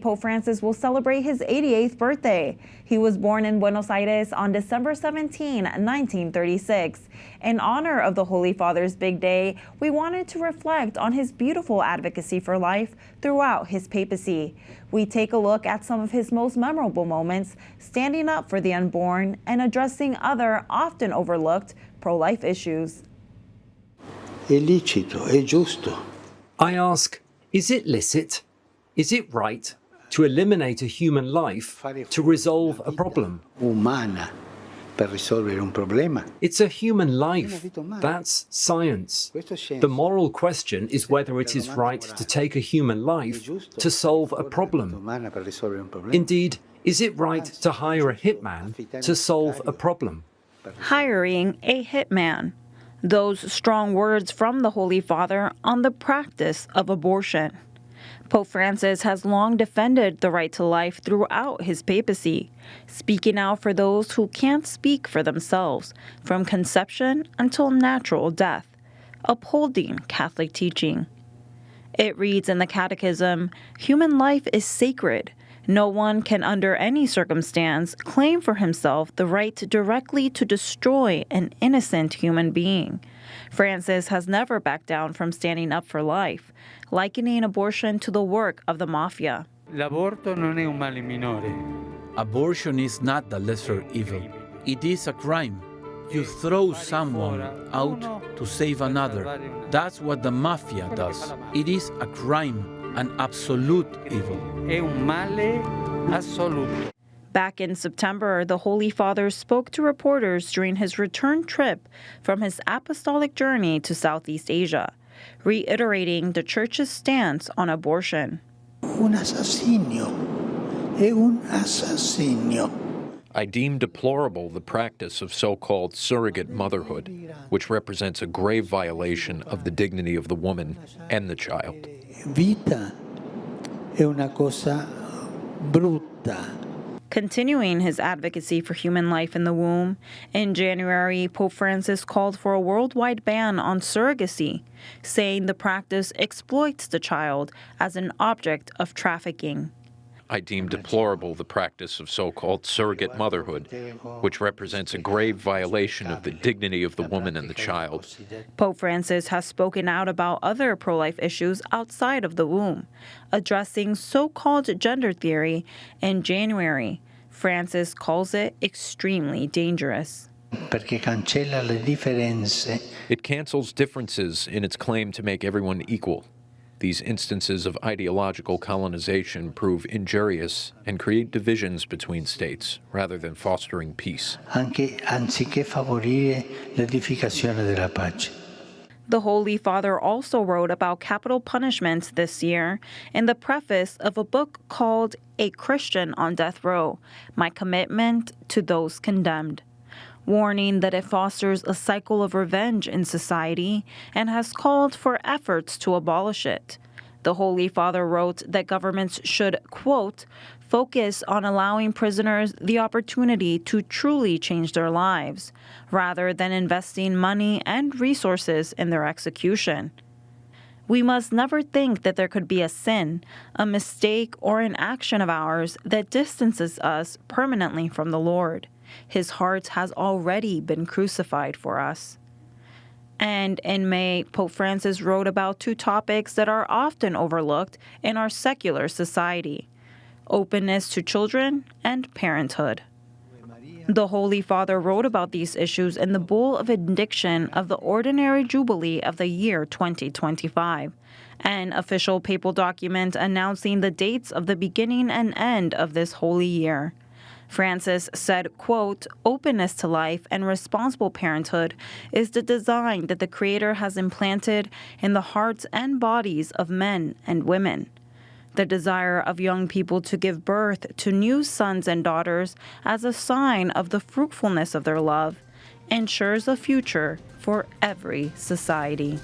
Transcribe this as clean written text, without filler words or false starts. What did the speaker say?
Pope Francis will celebrate his 88th birthday. He was born in Buenos Aires on December 17, 1936. In honor of the Holy Father's big day, we wanted to reflect on his beautiful advocacy for life throughout his papacy. We take a look at some of his most memorable moments, standing up for the unborn and addressing other often overlooked pro-life issues. È licito, è giusto. I ask, is it licit? Is it right to eliminate a human life to resolve a problem? Umana per risolvere un problema. It's a human life. That's science. The moral question is whether it is right to take a human life to solve a problem. Indeed, is it right to hire a hitman to solve a problem? Hiring a hitman. Those strong words from the Holy Father on the practice of abortion. Pope Francis has long defended the right to life throughout his papacy, speaking out for those who can't speak for themselves, from conception until natural death, upholding Catholic teaching. It reads in the Catechism, "Human life is sacred. No one can under any circumstance claim for himself the right directly to destroy an innocent human being." Francis has never backed down from standing up for life, likening abortion to the work of the mafia. L'aborto non è un male minore. Abortion is not the lesser evil. It is a crime. You throw someone out to save another. That's what the mafia does. It is a crime, an absolute evil. È un male assoluto. Back in September, the Holy Father spoke to reporters during his return trip from his apostolic journey to Southeast Asia, reiterating the Church's stance on abortion. Un assassinio. È un assassinio. I deem deplorable the practice of so-called surrogate motherhood, which represents a grave violation of the dignity of the woman and the child. Vita è una cosa brutta. Continuing his advocacy for human life in the womb, in January, Pope Francis called for a worldwide ban on surrogacy, saying the practice exploits the child as an object of trafficking. I deem deplorable the practice of so-called surrogate motherhood, which represents a grave violation of the dignity of the woman and the child. Pope Francis has spoken out about other pro-life issues outside of the womb, addressing so-called gender theory in January. Francis calls it extremely dangerous. Perché cancella le differenze. It cancels differences in its claim to make everyone equal. These instances of ideological colonization prove injurious and create divisions between states rather than fostering peace. Anziché favorire l'edificazione della pace. The Holy Father also wrote about capital punishment this year in the preface of a book called A Christian on Death Row, My Commitment to Those Condemned, warning that it fosters a cycle of revenge in society and has called for efforts to abolish it. The Holy Father wrote that governments should, quote, focus on allowing prisoners the opportunity to truly change their lives, rather than investing money and resources in their execution. We must never think that there could be a sin, a mistake, or an action of ours that distances us permanently from the Lord. His heart has already been crucified for us. And in May, Pope Francis wrote about two topics that are often overlooked in our secular society: openness to children and parenthood. The Holy Father wrote about these issues in the Bull of Indiction of the Ordinary Jubilee of the year 2025, an official papal document announcing the dates of the beginning and end of this holy year. Francis said, quote, openness to life and responsible parenthood is the design that the Creator has implanted in the hearts and bodies of men and women. The desire of young people to give birth to new sons and daughters as a sign of the fruitfulness of their love ensures a future for every society.